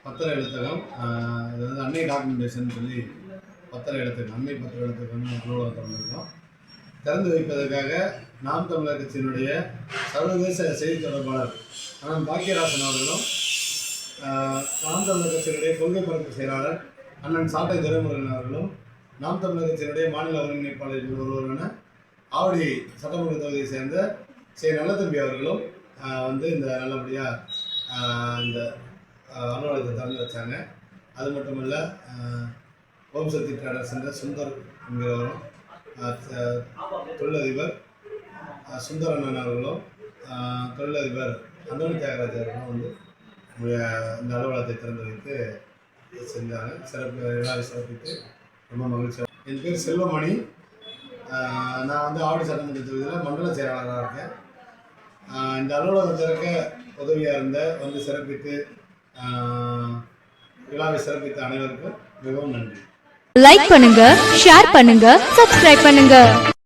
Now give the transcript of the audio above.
பத்திர எழுத்தகம் இது வந்து அன்னை டாக்குமெண்டேஷன் சொல்லி பத்திர எழுத்தகம் அன்னை பத்திர எழுத்தகம்னு அலுவலகத்தை வந்திருக்கோம். திறந்து வைப்பதற்காக நாம் தமிழர் கட்சியினுடைய சர்வதேச செய்தி தொடர்பாளர் அண்ணன் பாக்கியராசன் அவர்களும், நாம் தமிழர் கட்சியினுடைய கொள்கை பரப்பு செயலாளர் அண்ணன் சாட்டை துரைமுருகன் அவர்களும், நாம் தமிழர் கட்சியினுடைய மாநில ஒருங்கிணைப்பாளர்கள் ஒருவரான ஆவடி சட்டமன்ற தொகுதியை சேர்ந்த நல்லதம்பி அவர்களும் வந்து இந்த நல்லபடியாக இந்த அலுவலகத்தை திறந்து வச்சாங்க. அது மட்டும் இல்லை, ஓம் சக்தி ட்ரேடர்ஸ் என்ற சுந்தர் என்கிறவரும், தொழிலதிபர் சுந்தரண்ணன் அவர்களும், தொழிலதிபர் அந்தோணி தியாகராஜ் அவர்களும் வந்து இந்த அலுவலகத்தை திறந்து வைத்து செஞ்சாங்க. விழாவை சிறப்பித்து ரொம்ப மகிழ்ச்சி. என் பேர் செல்வமணி. நான் வந்து ஆவடி சட்டமன்ற தொகுதியில் மண்டல செயலாளராக இருக்கேன். இந்த அலுவலகம் திறக்க உதவியாக இருந்த வந்து சிறப்பித்து விழாவை சிறப்பித்த அனைவருக்கும் மிகவும் நன்றி. லைக் பண்ணுங்க, ஷேர் பண்ணுங்க, சப்ஸ்கிரைப் பண்ணுங்க.